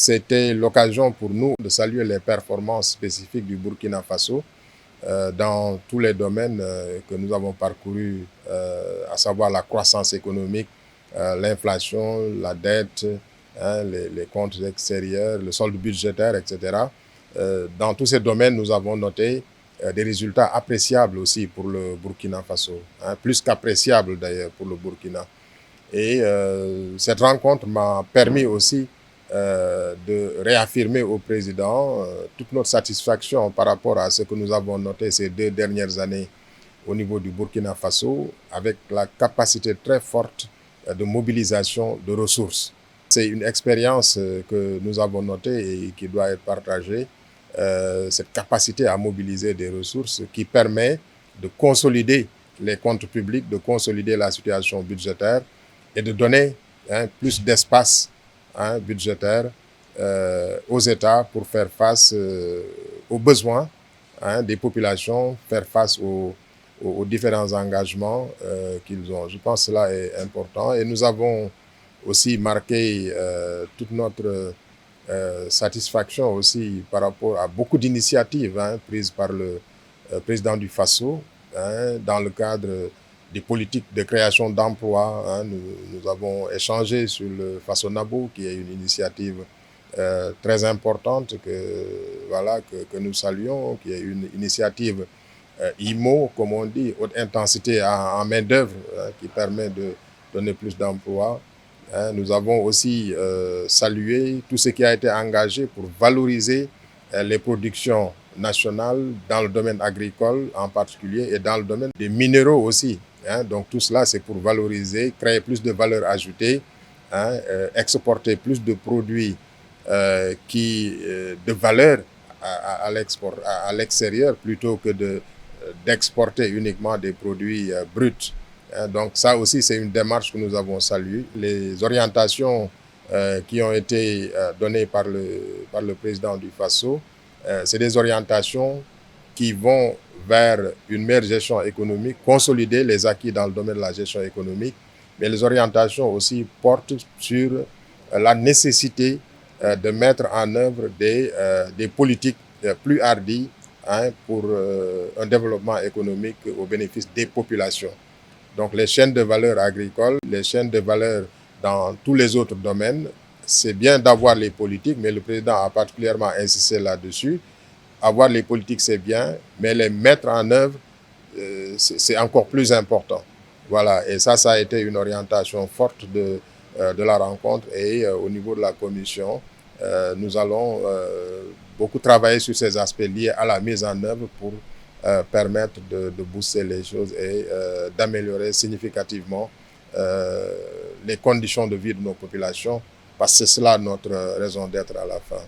C'était l'occasion pour nous de saluer les performances spécifiques du Burkina Faso dans tous les domaines que nous avons parcourus, à savoir la croissance économique, l'inflation, la dette, les comptes extérieurs, le solde budgétaire, etc. Dans tous ces domaines, nous avons noté des résultats appréciables aussi pour le Burkina Faso, plus qu'appréciables d'ailleurs pour le Burkina. Et cette rencontre m'a permis aussi de réaffirmer au président toute notre satisfaction par rapport à ce que nous avons noté ces 2 dernières années au niveau du Burkina Faso, avec la capacité très forte de mobilisation de ressources. C'est une expérience que nous avons notée et qui doit être partagée, cette capacité à mobiliser des ressources qui permet de consolider les comptes publics, de consolider la situation budgétaire et de donner plus d'espace budgétaire aux États pour faire face aux besoins des populations, faire face aux différents engagements qu'ils ont. Je pense que cela est important et nous avons aussi marqué toute notre satisfaction aussi par rapport à beaucoup d'initiatives prises par le président du Faso dans le cadre des politiques de création d'emplois. Nous avons échangé sur le Fasonabo, qui est une initiative très importante que nous saluons, qui est une initiative IMO, comme on dit, haute intensité en main-d'œuvre, qui permet de donner plus d'emplois. Nous avons aussi salué tout ce qui a été engagé pour valoriser les productions nationales dans le domaine agricole en particulier et dans le domaine des minéraux aussi. Donc tout cela, c'est pour valoriser, créer plus de valeur ajoutée, exporter plus de produits de valeur à l'extérieur plutôt que d'exporter uniquement des produits bruts. Donc ça aussi, c'est une démarche que nous avons saluée. Les orientations qui ont été données par le président du Faso, c'est des orientations qui vont vers une meilleure gestion économique, consolider les acquis dans le domaine de la gestion économique, mais les orientations aussi portent sur la nécessité de mettre en œuvre des politiques plus hardies pour un développement économique au bénéfice des populations. Donc les chaînes de valeur agricoles, les chaînes de valeur dans tous les autres domaines, c'est bien d'avoir les politiques, mais le président a particulièrement insisté là-dessus. Avoir les politiques, c'est bien, mais les mettre en œuvre, c'est encore plus important. Voilà, et ça a été une orientation forte de la rencontre et au niveau de la commission, nous allons beaucoup travailler sur ces aspects liés à la mise en œuvre pour permettre de booster les choses et d'améliorer significativement les conditions de vie de nos populations, parce que c'est cela notre raison d'être à la fin.